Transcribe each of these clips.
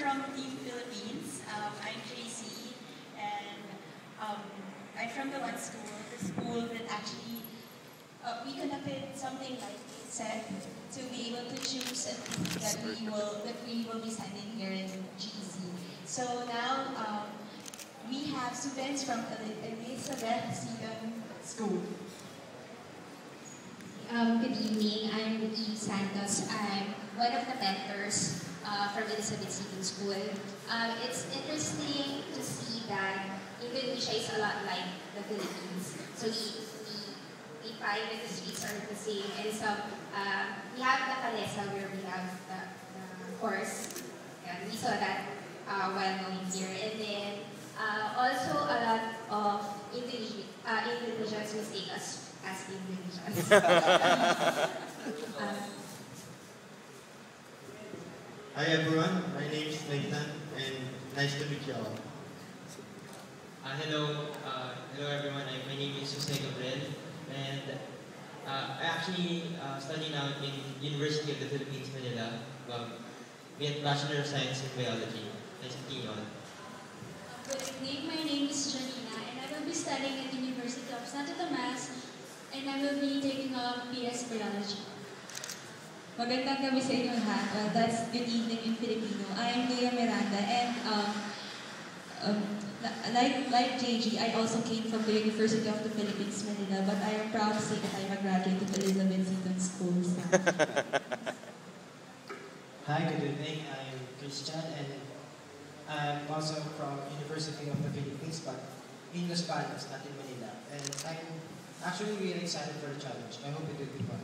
from Team Philippines. I'm JC, and I'm from the one school, the school that actually we conducted something like it said to be able to choose a team that we will be sending here in GC. So now we have students from Elizabeth Seton School. Good evening. I'm Eve Santos. I'm one of the mentors from Elizabeth Seton School. It's interesting to see that Indonesia is a lot like the Philippines. So we find that the streets are the same, and some we have the Kalesa where we have the horse. And we saw that while going here, and then also a lot of Indonesians mistake us as Indonesians. Hi everyone, my name is Nathan and nice to meet you all. Hello everyone. My name is Jose Gabriel, and I actually study now in University of the Philippines, Manila. We have Bachelor of Science in Biology. Nice to meet you all. Good evening, my name is Janina, and I will be studying at the University of Santo Tomas, and I will be taking up PS Biology. Magandang gabi sa inyo lahat. That's good evening in Filipino. I am Leah Miranda, and like JG, I also came from the University of the Philippines, Manila, but I am proud to say that I am a graduate of Elizabeth Seton School. Hi, good evening. I'm Christian, and I'm also from University of the Philippines, but in Los Baños, not in Manila. And I'm actually really excited for the challenge. I hope it will be fun.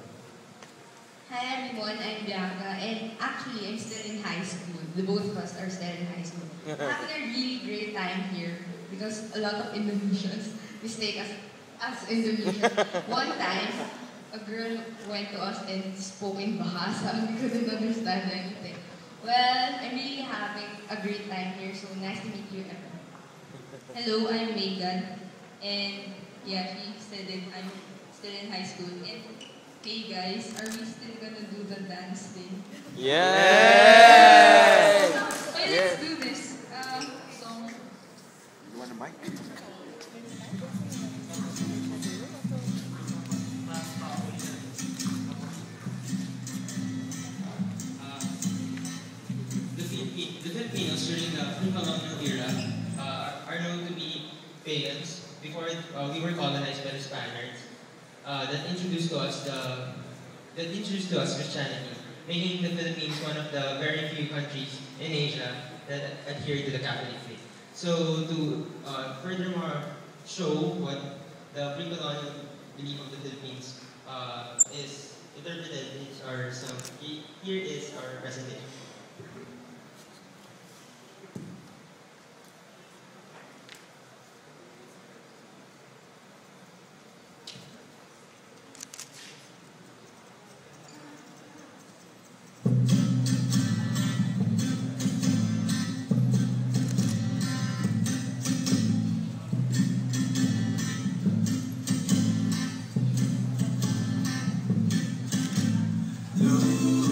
Hi everyone, I'm Bianca, and actually I'm still in high school. The both of us are still in high school. Having a really great time here because a lot of Indonesians mistake us as Indonesian. One time, a girl went to us and spoke in Bahasa and we couldn't understand anything. Well, I'm really having a great time here, so nice to meet you everyone. Hello, I'm Megan, and yeah, I'm still in high school. And hey guys, are we still gonna do the dance thing? Yes! Okay, let's do this. Song. You want a mic? The Filipinos during the pre-colonial era are known to be pagans. Before we were colonized by the Spaniards, that introduced to us Christianity, making the Philippines one of the very few countries in Asia that adhere to the Catholic faith. So to furthermore show what the pre-colonial belief of the Philippines is interpreted, here is our presentation. Blue.